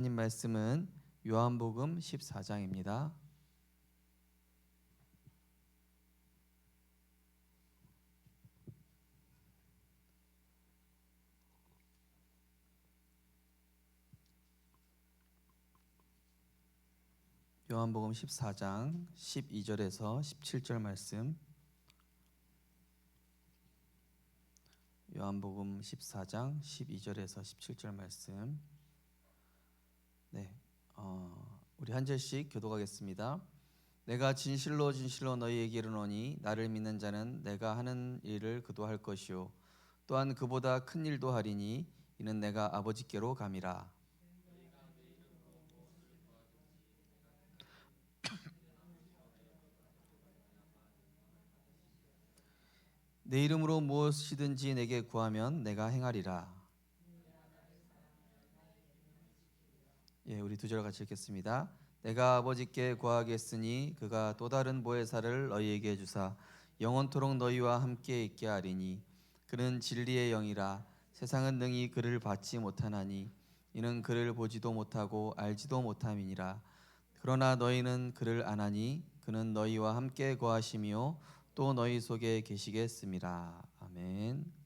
하나님 말씀은 요한복음 14장입니다. 요한복음 14장 12절에서 17절 말씀. 요한복음 14장 12절에서 17절 말씀. 우리 한 절씩 교독하겠습니다. 내가 진실로 진실로 너희에게 이르노니 나를 믿는 자는 내가 하는 일을 그도 할 것이요 또한 그보다 큰 일도 하리니 이는 내가 아버지께로 감이라. 내 이름으로 무엇이든지 내게 구하면 내가 행하리라. 우리 두 절 같이 읽겠습니다. 내가 아버지께 구하겠으니 그가 또 다른 보혜사를 너희에게 주사 영원토록 너희와 함께 있게 하리니 그는 진리의 영이라. 세상은 능히 그를 받지 못하나니 이는 그를 보지도 못하고 알지도 못함이니라. 그러나 너희는 그를 아나니 그는 너희와 함께 거하시며 또 너희 속에 계시겠습니다. 아멘.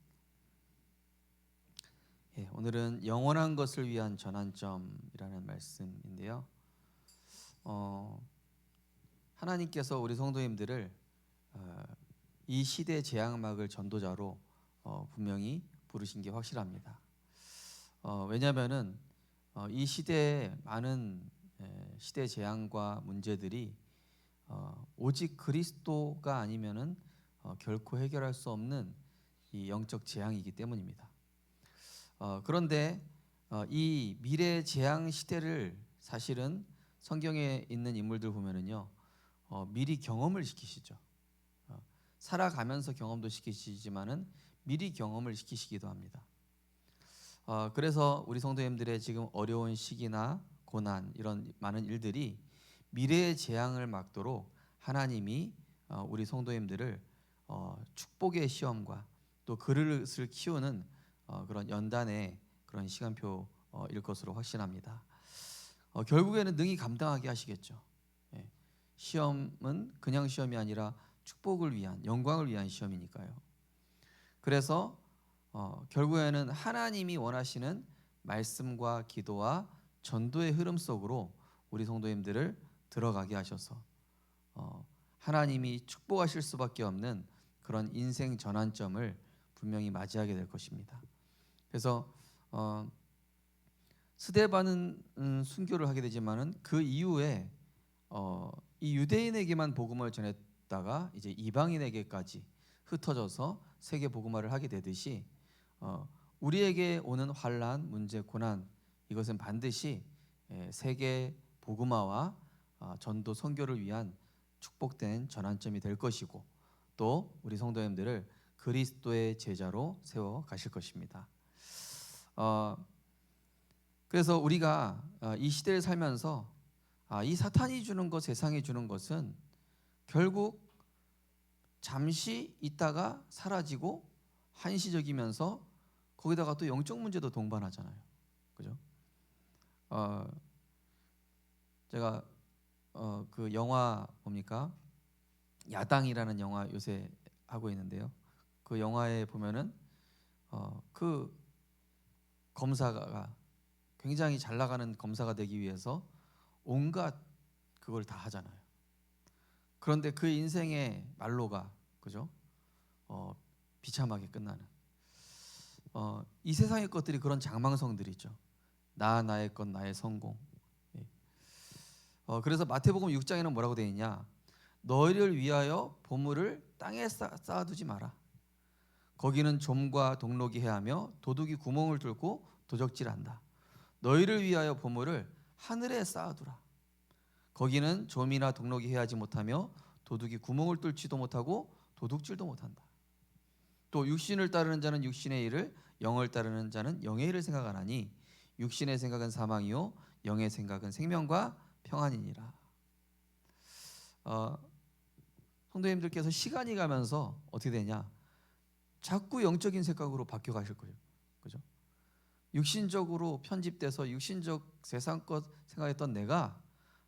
오늘은 영원한 것을 위한 전환점이라는 말씀인데요. 하나님께서 우리 성도님들을 이 시대 재앙막을 전도자로 분명히 부르신 게 확실합니다. 왜냐하면은 이 시대의 많은 시대 재앙과 문제들이 오직 그리스도가 아니면은 결코 해결할 수 없는 이 영적 재앙이기 때문입니다. 그런데 이 미래 재앙 시대를 사실은 성경에 있는 인물들 보면은요, 미리 경험을 시키시죠. 살아가면서 경험도 시키시지만은 미리 경험을 시키시기도 합니다. 그래서 우리 성도님들의 지금 어려운 시기나 고난 이런 많은 일들이 미래의 재앙을 막도록 하나님이 우리 성도님들을 축복의 시험과 또 그릇을 키우는 그런 연단의 그런 시간표일 것으로 확신합니다. 결국에는 능히 감당하게 하시겠죠. 시험은 그냥 시험이 아니라 축복을 위한, 영광을 위한 시험이니까요. 그래서 결국에는 하나님이 원하시는 말씀과 기도와 전도의 흐름 속으로 우리 성도님들을 들어가게 하셔서 하나님이 축복하실 수밖에 없는 그런 인생 전환점을 분명히 맞이하게 될 것입니다. 그래서 스데반은 순교를 하게 되지만은 그 이후에 이 유대인에게만 복음을 전했다가 이제 이방인에게까지 흩어져서 세계 복음화를 하게 되듯이 우리에게 오는 환난, 문제, 고난 이것은 반드시 세계 복음화와 전도 선교를 위한 축복된 전환점이 될 것이고 또 우리 성도님들을 그리스도의 제자로 세워 가실 것입니다. 그래서 우리가 이 시대를 살면서 이 사탄이 주는 것, 세상이 주는 것은 결국 잠시 있다가 사라지고 한시적이면서 거기다가 또 영적 문제도 동반하잖아요. 그죠? 제가 그 영화 뭡니까? 야당이라는 영화 요새 하고 있는데요. 그 영화에 보면은 그 검사가 굉장히 잘 나가는 검사가 되기 위해서 온갖 그걸 다 하잖아요. 그런데 그 인생의 말로가 그죠? 비참하게 끝나는 이 세상의 것들이 그런 장망성들이죠. 나의 것, 나의 성공. 그래서 마태복음 6장에는 뭐라고 되어 있냐? 너희를 위하여 보물을 땅에 쌓아두지 마라. 거기는 좀과 동록이 해하며 도둑이 구멍을 뚫고 도적질한다. 너희를 위하여 보물을 하늘에 쌓아두라. 거기는 좀이나 동록이 해하지 못하며 도둑이 구멍을 뚫지도 못하고 도둑질도 못한다. 또 육신을 따르는 자는 육신의 일을, 영을 따르는 자는 영의 일을 생각하나니 육신의 생각은 사망이요 영의 생각은 생명과 평안이니라. 성도님들께서 시간이 가면서 어떻게 되냐? 자꾸 영적인 생각으로 바뀌어 가실 거예요. 그죠? 육신적으로 편집돼서 육신적 세상 것 생각했던 내가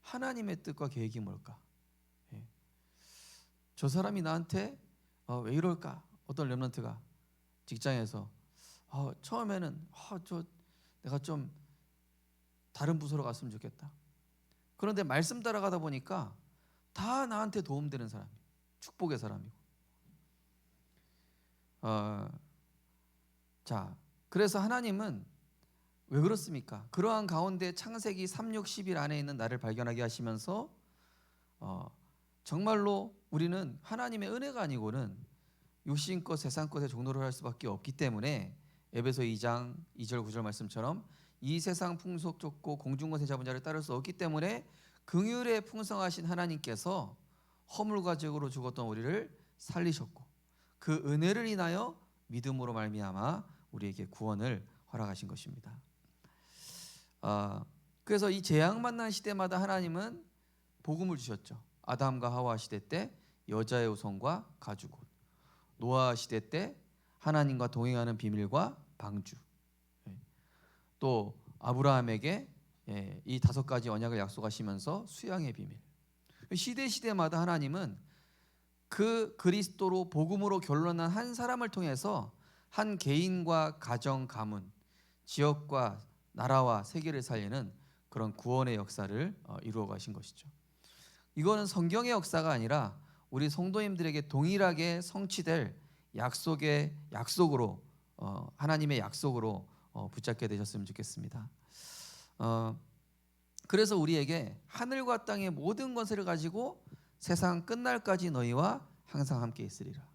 하나님의 뜻과 계획이 뭘까? 예. 저 사람이 나한테 왜 이럴까? 어떤 렘넌트가 직장에서 처음에는 내가 좀 다른 부서로 갔으면 좋겠다. 그런데 말씀 따라가다 보니까 다 나한테 도움되는 사람이, 축복의 사람이고. 자, 그래서 하나님은 왜 그렇습니까? 그러한 가운데 창세기 3, 6, 10일 안에 있는 나를 발견하게 하시면서 정말로 우리는 하나님의 은혜가 아니고는 육신것 세상것에 종노를 할 수밖에 없기 때문에 에베소 2장 2절 9절 말씀처럼 이 세상 풍속 좁고 공중권세 잡은 자를 따를 수 없기 때문에 긍휼에 풍성하신 하나님께서 허물과 죄로 죽었던 우리를 살리셨고 그 은혜를 인하여 믿음으로 말미암아 우리에게 구원을 허락하신 것입니다. 그래서 이 재앙 만난 시대마다 하나님은 복음을 주셨죠. 아담과 하와 시대 때 여자의 후손과 가죽 옷, 노아 시대 때 하나님과 동행하는 비밀과 방주, 또 아브라함에게 이 5가지 언약을 약속하시면서 수양의 비밀. 시대마다 하나님은 그 그리스도로 복음으로 결론난 한 사람을 통해서 한 개인과 가정, 가문, 지역과 나라와 세계를 살리는 그런 구원의 역사를 이루어 가신 것이죠. 이거는 성경의 역사가 아니라 우리 성도님들에게 동일하게 성취될 약속으로 하나님의 약속으로 붙잡게 되셨으면 좋겠습니다. 그래서 우리에게 하늘과 땅의 모든 것을 가지고 세상 끝날까지 너희와 항상 함께 있으리라.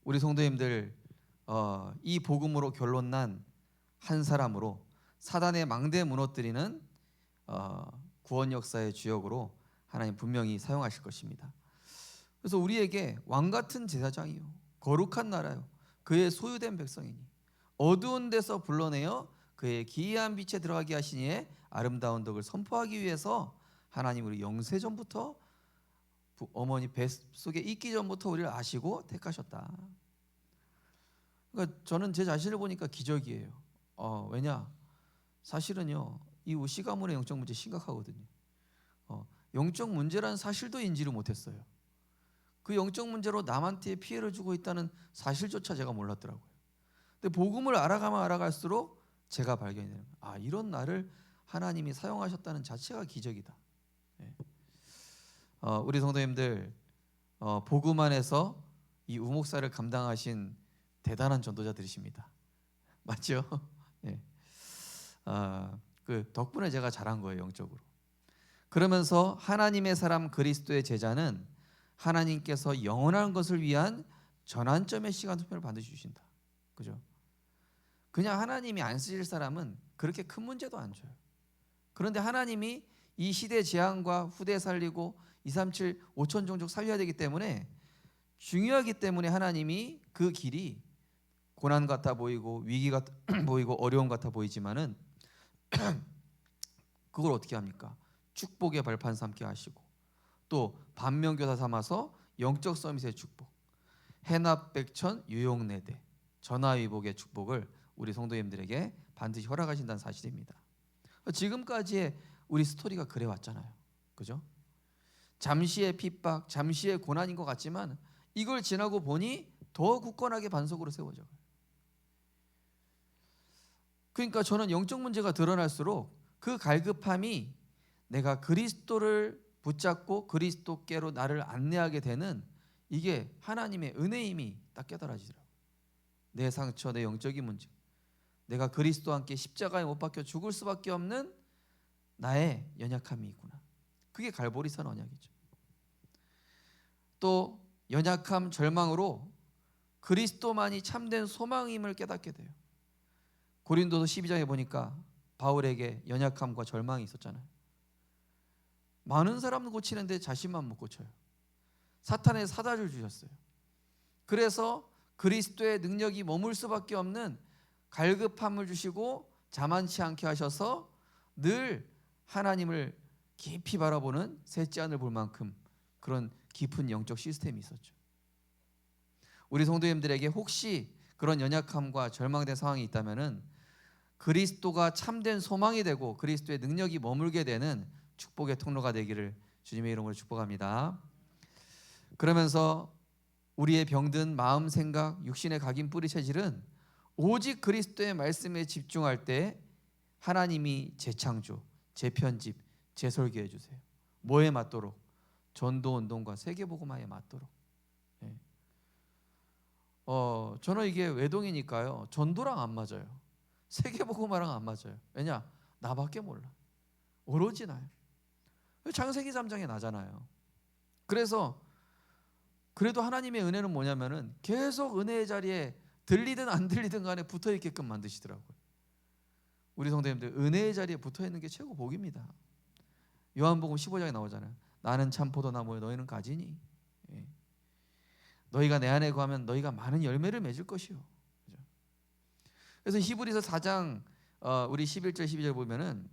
우리 성도님들 이 복음으로 결론난 한 사람으로 사단의 망대 무너뜨리는 구원 역사의 주역으로 하나님 분명히 사용하실 것입니다. 그래서 우리에게 왕 같은 제사장이요 거룩한 나라요 그의 소유된 백성이니 어두운 데서 불러내어 그의 기이한 빛에 들어가게 하시니에 아름다운 덕을 선포하기 위해서 하나님 우리 영세전부터 어머니 뱃속에 있기 전부터 우리를 아시고 택하셨다. 그러니까 저는 제 자신을 보니까 기적이에요. 왜냐? 사실은요 이 우시 가문의 영적 문제 심각하거든요. 영적 문제라는 사실도 인지를 못했어요. 그 영적 문제로 남한테 피해를 주고 있다는 사실조차 제가 몰랐더라고요. 근데 복음을 알아가면 알아갈수록 제가 발견해요. 이런 나를 하나님이 사용하셨다는 자체가 기적이다. 우리 성도님들 복음 안에서 이 우목사를 감당하신 대단한 전도자들이십니다. 맞죠? 네. 그 덕분에 제가 잘한 거예요, 영적으로. 그러면서 하나님의 사람 그리스도의 제자는 하나님께서 영원한 것을 위한 전환점의 시간 투표를 반드시 주신다. 그죠? 그냥 하나님이 안 쓰실 사람은 그렇게 큰 문제도 안 줘요. 그런데 하나님이 이 시대 재앙과 후대 살리고 237, 5천 종족 살려야 되기 때문에 중요하기 때문에 하나님이 그 길이 고난 같아 보이고 위기 같아 보이고 어려움 같아 보이지만은 그걸 어떻게 합니까? 축복의 발판 삼게 하시고 또 반면교사 삼아서 영적 서밋의 축복, 해납백천 유용내대 전화위복의 축복을 우리 성도님들에게 반드시 허락하신다는 사실입니다. 지금까지의 우리 스토리가 그래 왔잖아요. 그죠? 잠시의 핍박, 잠시의 고난인 것 같지만 이걸 지나고 보니 더 굳건하게 반석으로 세워져요. 그러니까 저는 영적 문제가 드러날수록 그 갈급함이 내가 그리스도를 붙잡고 그리스도께로 나를 안내하게 되는 이게 하나님의 은혜임이 딱 깨달아지더라고요. 내 상처, 내 영적인 문제, 내가 그리스도와 함께 십자가에 못 박혀 죽을 수밖에 없는 나의 연약함이 있구나. 그게 갈보리산 언약이죠. 또 연약함, 절망으로 그리스도만이 참된 소망임을 깨닫게 돼요. 고린도서 12장에 보니까 바울에게 연약함과 절망이 있었잖아요. 많은 사람은 고치는데 자신만 못 고쳐요. 사탄의 사다를 주셨어요. 그래서 그리스도의 능력이 머물 수밖에 없는 갈급함을 주시고 자만치 않게 하셔서 늘 하나님을 깊이 바라보는 셋째 하늘 볼 만큼 그런 깊은 영적 시스템이 있었죠. 우리 성도님들에게 혹시 그런 연약함과 절망된 상황이 있다면은 그리스도가 참된 소망이 되고 그리스도의 능력이 머물게 되는 축복의 통로가 되기를 주님의 이름으로 축복합니다. 그러면서 우리의 병든 마음, 생각, 육신의 각인 뿌리 체질은 오직 그리스도의 말씀에 집중할 때 하나님이 재창조, 재편집, 재설계해 주세요. 뭐에 맞도록? 전도 운동과 세계복음화에 맞도록. 예. 저는 이게 외동이니까요. 전도랑 안 맞아요. 세계복음화랑 안 맞아요. 왜냐? 나밖에 몰라. 오로지 나요. 창세기 3장에 나잖아요. 그래서 그래도 하나님의 은혜는 뭐냐면은 계속 은혜의 자리에 들리든 안 들리든 간에 붙어 있게끔 만드시더라고요. 우리 성도님들 은혜의 자리에 붙어 있는 게 최고 복입니다. 요한복음 15장에 나오잖아요. 나는 참 포도나무요 너희는 가지니. 예. 너희가 내 안에 거하면 너희가 많은 열매를 맺을 것이요. 그죠? 그래서 히브리서 4장 우리 11절 12절 보면은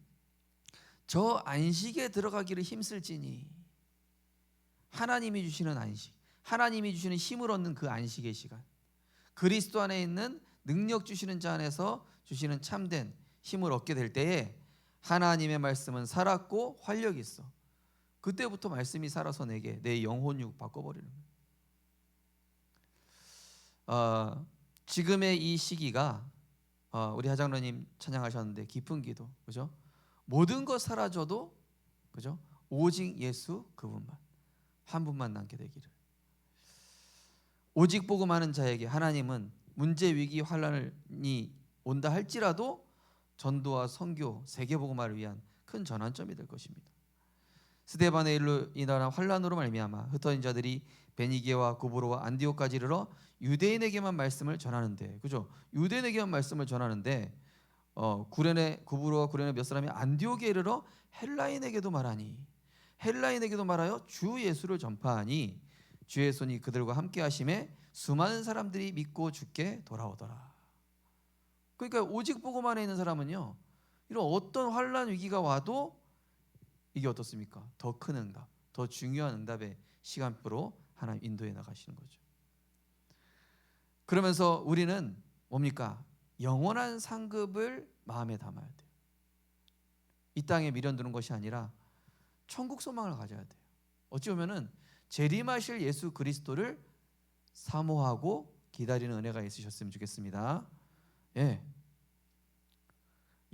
저 안식에 들어가기를 힘쓸지니 하나님이 주시는 안식, 하나님이 주시는 힘을 얻는 그 안식의 시간, 그리스도 안에 있는 능력 주시는 자 안에서 주시는 참된 힘을 얻게 될 때에 하나님의 말씀은 살았고 활력이 있어. 그때부터 말씀이 살아서 내게 내 영혼육 바꿔버리는 거예요. 지금의 이 시기가 우리 하장로님 찬양하셨는데 깊은 기도, 그죠? 모든 것 사라져도, 그죠? 오직 예수 그분만, 한 분만 남게 되기를. 오직 복음하는 자에게 하나님은 문제, 위기, 환난이 온다 할지라도 전도와 선교, 세계복음화를 위한 큰 전환점이 될 것입니다. 스데반의 일로 인한 환난으로 말미암아 흩어진 자들이 베니게와 구브로와 안디옥까지 이르러 유대인에게만 말씀을 전하는데, 그죠? 유대인에게만 말씀을 전하는데 구브로와 구레네 몇 사람이 안디옥에 이르러 헬라인에게도 말하니, 헬라인에게도 말하여 주 예수를 전파하니 주의 손이 그들과 함께 하심에 수많은 사람들이 믿고 주께 돌아오더라. 그러니까 오직 복음 안에 있는 사람은요, 이런 어떤 환난 위기가 와도 이게 어떻습니까? 더 큰 응답, 더 중요한 응답의 시간표로 하나님 인도해 나가시는 거죠. 그러면서 우리는 뭡니까? 영원한 상급을 마음에 담아야 돼요. 이 땅에 미련두는 것이 아니라 천국 소망을 가져야 돼요. 어찌 보면은 재림하실 예수 그리스도를 사모하고 기다리는 은혜가 있으셨으면 좋겠습니다. 예.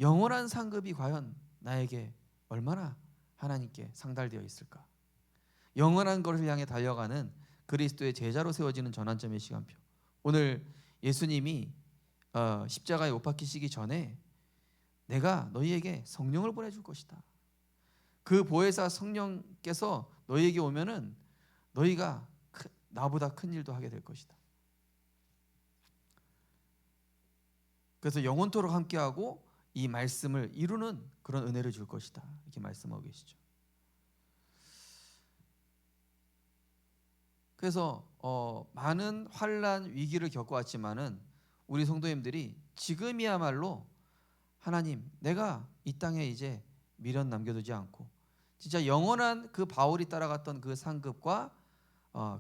영원한 상급이 과연 나에게 얼마나 하나님께 상달되어 있을까? 영원한 것을 향해 달려가는 그리스도의 제자로 세워지는 전환점의 시간표. 오늘 예수님이 십자가에 못 박히시기 전에 내가 너희에게 성령을 보내줄 것이다. 그 보혜사 성령께서 너희에게 오면은 너희가 나보다 큰 일도 하게 될 것이다. 그래서 영원토록 함께하고 이 말씀을 이루는 그런 은혜를 줄 것이다. 이렇게 말씀하고 계시죠. 그래서 많은 환난 위기를 겪어왔지만은 우리 성도님들이 지금이야말로 하나님, 내가 이 땅에 이제 미련 남겨두지 않고 진짜 영원한 그 바울이 따라갔던 그 상급과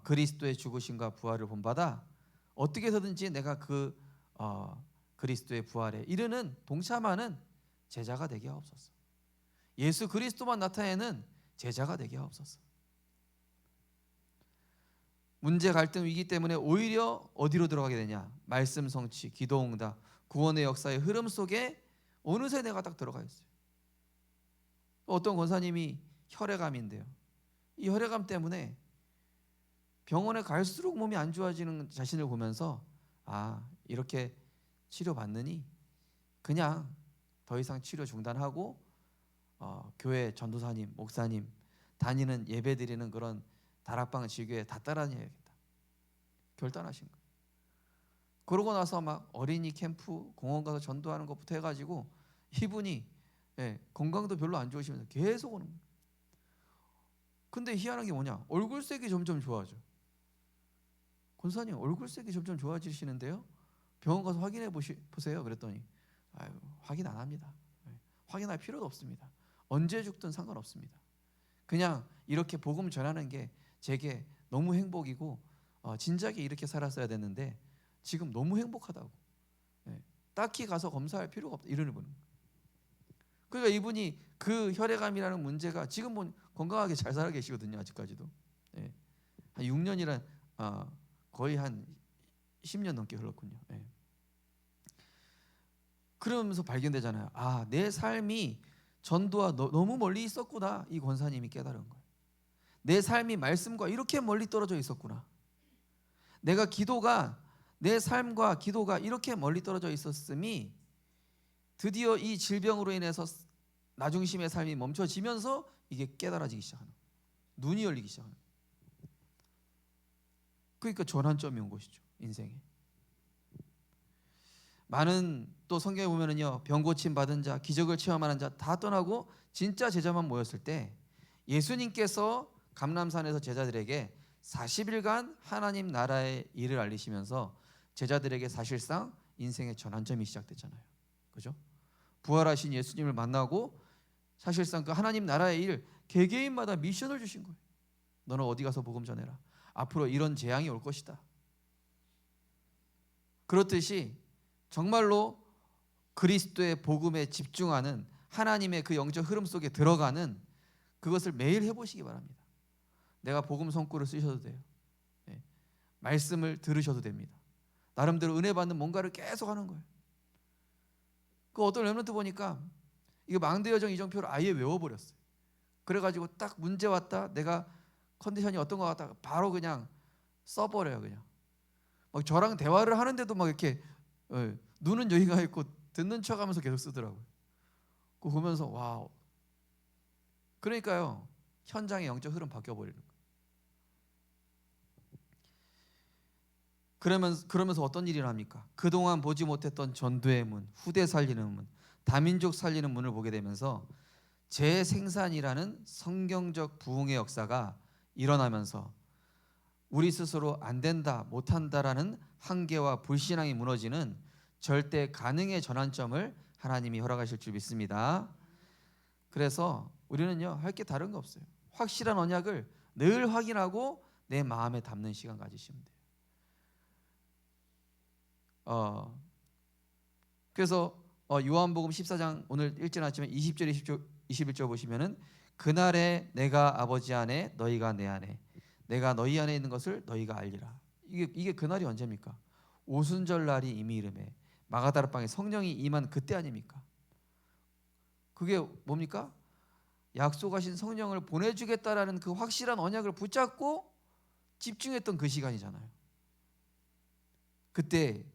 그리스도의 죽으심과 부활을 본받아 어떻게 해서든지 내가 그 그리스도의 부활에 이르는 동참하는 제자가 되게 하옵소서. 예수 그리스도만 나타내는 제자가 되게 하옵소서. 문제, 갈등, 위기 때문에 오히려 어디로 들어가게 되냐? 말씀 성취, 기도 응답, 구원의 역사의 흐름 속에 어느새 내가 딱 들어가 있어요. 어떤 권사님이 혈액암인데요. 이 혈액암 때문에 병원에 갈수록 몸이 안 좋아지는 자신을 보면서 이렇게 치료받느니 그냥 더 이상 치료 중단하고 교회 전도사님, 목사님 다니는 예배 드리는 그런 다락방 지교에 다 따라다녀야겠다 결단하신 거예요. 그러고 나서 막 어린이 캠프, 공원 가서 전도하는 것부터 해가지고 이분이 건강도 별로 안 좋으시면서 계속 오는 거예요. 근데 희한한 게 뭐냐? 얼굴색이 점점 좋아져. 권사님 얼굴색이 점점 좋아지시는데요? 병원 가서 확인해 보세요. 그랬더니 확인 안 합니다. 확인할 필요도 없습니다. 언제 죽든 상관없습니다. 그냥 이렇게 복음 전하는 게 제게 너무 행복이고 진작에 이렇게 살았어야 됐는데 지금 너무 행복하다고. 딱히 가서 검사할 필요가 없다 이러는 분. 그러니까 이분이 그 혈액암이라는 문제가 지금 뭐 건강하게 잘 살아 계시거든요. 아직까지도. 예. 한 6년이란 거의 한 10년 넘게 흘렀군요. 예. 그러면서 발견되잖아요. 아, 내 삶이 전도와 너무 멀리 있었구나. 이 권사님이 깨달은 거예요. 내 삶이 말씀과 이렇게 멀리 떨어져 있었구나. 내 삶과 기도가 이렇게 멀리 떨어져 있었음이 드디어 이 질병으로 인해서 나중심의 삶이 멈춰지면서 이게 깨달아지기 시작하는 거예요. 눈이 열리기 시작하는 거예요. 그러니까 전환점이 온 것이죠. 인생에. 많은 또 성경에 보면은요, 병 고침 받은 자, 기적을 체험하는 자 다 떠나고 진짜 제자만 모였을 때 예수님께서 감람산에서 제자들에게 40일간 하나님 나라의 일을 알리시면서 제자들에게 사실상 인생의 전환점이 시작됐잖아요. 그죠? 부활하신 예수님을 만나고 사실상 그 하나님 나라의 일 개개인마다 미션을 주신 거예요. 너는 어디 가서 복음 전해라. 앞으로 이런 재앙이 올 것이다. 그렇듯이 정말로 그리스도의 복음에 집중하는 하나님의 그 영적 흐름 속에 들어가는 그것을 매일 해보시기 바랍니다. 내가 복음 성구를 쓰셔도 돼요. 네. 말씀을 들으셔도 됩니다. 나름대로 은혜 받는 뭔가를 계속 하는 거예요. 그 어떤 렘넌트 보니까 이거 망대여정 이정표를 아예 외워버렸어요. 그래가지고 딱 문제 왔다, 내가 컨디션이 어떤 것 같다, 바로 그냥 써버려요. 그냥 막 저랑 대화를 하는데도 막 이렇게 눈은 여기가 있고 듣는 척하면서 계속 쓰더라고요. 그거 보면서 와우. 그러니까요, 현장의 영적 흐름 바뀌어버리는 거예요. 그러면서 어떤 일이 일어납니까? 그동안 보지 못했던 전도의 문, 후대 살리는 문, 다민족 살리는 문을 보게 되면서 재생산이라는 성경적 부흥의 역사가 일어나면서 우리 스스로 안 된다, 못한다라는 한계와 불신앙이 무너지는 절대 가능의 전환점을 하나님이 허락하실 줄 믿습니다. 그래서 우리는요, 할 게 다른 거 없어요. 확실한 언약을 늘 확인하고 내 마음에 담는 시간 가지시면 돼요. 그래서 요한복음 14장 오늘 읽지 않았지만 20절 21절 보시면은 그날에 내가 아버지 안에 너희가 내 안에 내가 너희 안에 있는 것을 너희가 알리라. 이게 그날이 언제입니까? 오순절 날이 이미 이름에 마가다라 방에 성령이 임한 그때 아닙니까? 그게 뭡니까? 약속하신 성령을 보내주겠다라는 그 확실한 언약을 붙잡고 집중했던 그 시간이잖아요. 그때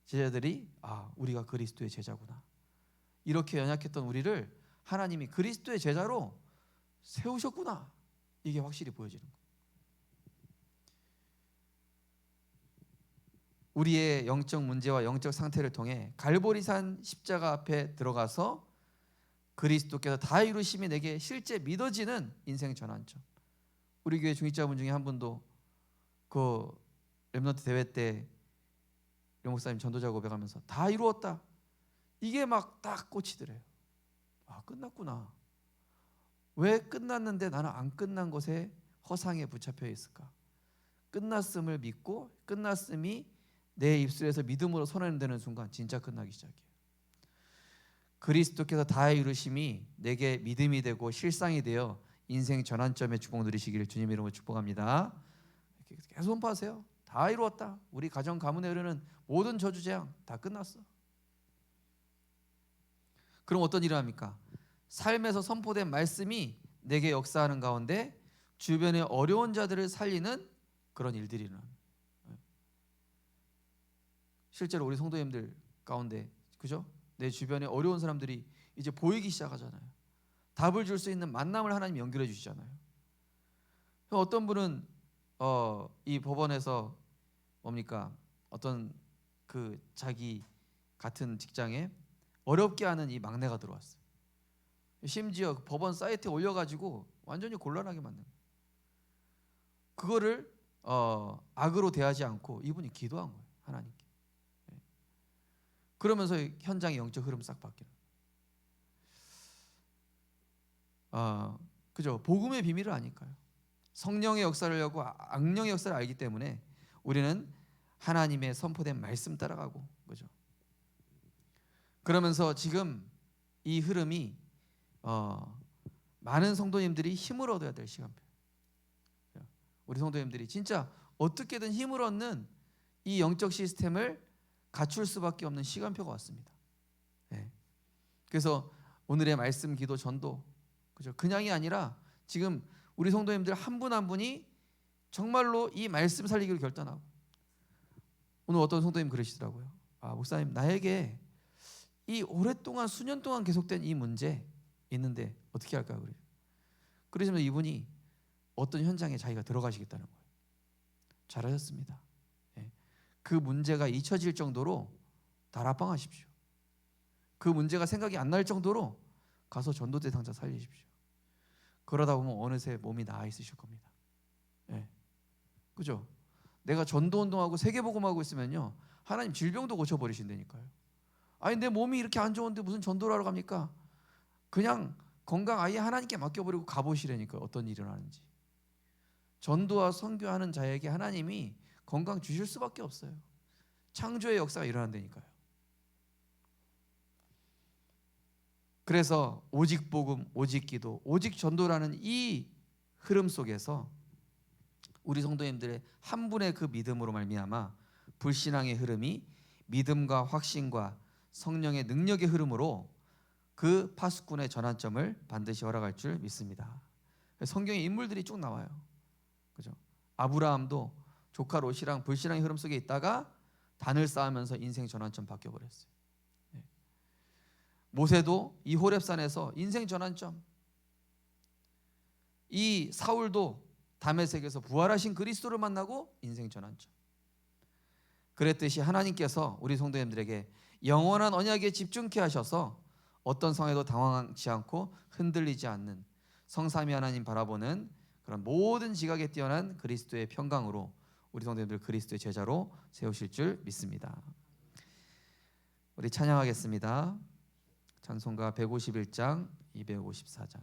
제자들이 우리가 그리스도의 제자구나, 이렇게 연약했던 우리를 하나님이 그리스도의 제자로 세우셨구나, 이게 확실히 보여지는 거예요. 우리의 영적 문제와 영적 상태를 통해 갈보리산 십자가 앞에 들어가서 그리스도께서 다 이루심이 내게 실제 믿어지는 인생 전환점. 우리 교회 중직자분 중에 한 분도 그 렘넌트 대회 때 령 목사님 전도자 고백하면서 다 이루었다, 이게 막 딱 꽂히더래요. 끝났구나. 왜 끝났는데 나는 안 끝난 것에 허상에 붙잡혀 있을까? 끝났음을 믿고 끝났음이 내 입술에서 믿음으로 선언되는 순간 진짜 끝나기 시작해요. 그리스도께서 다 이루심이 내게 믿음이 되고 실상이 되어 인생 전환점의 축복 누리시기를 주님 이름으로 축복합니다. 계속 선포하세요. 다 이루었다. 우리 가정 가문에 흐르는 모든 저주 재앙 다 끝났어. 그럼 어떤 일을 합니까? 삶에서 선포된 말씀이 내게 역사하는 가운데 주변의 어려운 자들을 살리는 그런 일들이 일어나는. 실제로 우리 성도님들 가운데, 그죠? 내 주변에 어려운 사람들이 이제 보이기 시작하잖아요. 답을 줄 수 있는 만남을 하나님 연결해 주시잖아요. 어떤 분은 이 법원에서 뭡니까? 어떤 그 자기 같은 직장에 어렵게 하는 이 막내가 들어왔어요. 심지어 법원 사이트에 올려가지고 완전히 곤란하게 만든 거예요. 그거를 악으로 대하지 않고 이분이 기도한 거예요, 하나님께. 그러면서 현장의 영적 흐름 싹 바뀌는. 그죠? 복음의 비밀을 아니까요. 성령의 역사를 하고 악령의 역사를 알기 때문에 우리는 하나님의 선포된 말씀 따라가고, 그죠? 그러면서 지금 이 흐름이 많은 성도님들이 힘을 얻어야 될 시간표. 우리 성도님들이 진짜 어떻게든 힘을 얻는 이 영적 시스템을 갖출 수밖에 없는 시간표가 왔습니다. 네. 그래서 오늘의 말씀, 기도, 전도, 그죠? 그냥이 아니라 지금 우리 성도님들 한 분 한 분이 정말로 이 말씀 살리기를 결단하고, 오늘 어떤 성도님 그러시더라고요. 목사님, 나에게 이 오랫동안 수년 동안 계속된 이 문제 있는데 어떻게 할까요? 그래요. 그러시면 이분이 어떤 현장에 자기가 들어가시겠다는 거예요. 잘하셨습니다. 예. 그 문제가 잊혀질 정도로 다락방하십시오. 그 문제가 생각이 안 날 정도로 가서 전도 대상자 살리십시오. 그러다 보면 어느새 몸이 나아 있으실 겁니다. 예. 그죠? 내가 전도 운동하고 세계복음하고 있으면요, 하나님 질병도 고쳐버리신다니까요. 아니, 내 몸이 이렇게 안 좋은데 무슨 전도를 하러 갑니까? 그냥 건강 아예 하나님께 맡겨버리고 가보시라니까요. 어떤 일이 일어나는지. 전도와 선교하는 자에게 하나님이 건강 주실 수밖에 없어요. 창조의 역사가 일어난다니까요. 그래서 오직 복음, 오직 기도, 오직 전도라는 이 흐름 속에서 우리 성도님들의 한 분의 그 믿음으로 말미암아 불신앙의 흐름이 믿음과 확신과 성령의 능력의 흐름으로 그 파수꾼의 전환점을 반드시 허락할 줄 믿습니다. 성경에 인물들이 쭉 나와요. 그죠? 아브라함도 조카 롯이랑 불신앙의 흐름 속에 있다가 단을 쌓으면서 인생 전환점 바뀌어 버렸어요. 네. 모세도 이 호렙산에서 인생 전환점. 이 사울도 다메섹에서 부활하신 그리스도를 만나고 인생 전환점. 그랬듯이 하나님께서 우리 성도님들에게 영원한 언약에 집중케 하셔서 어떤 상황에도 당황하지 않고 흔들리지 않는 성삼위 하나님 바라보는 그런 모든 지각에 뛰어난 그리스도의 평강으로 우리 성도님들 그리스도의 제자로 세우실 줄 믿습니다. 우리 찬양하겠습니다. 찬송가 151장, 254장.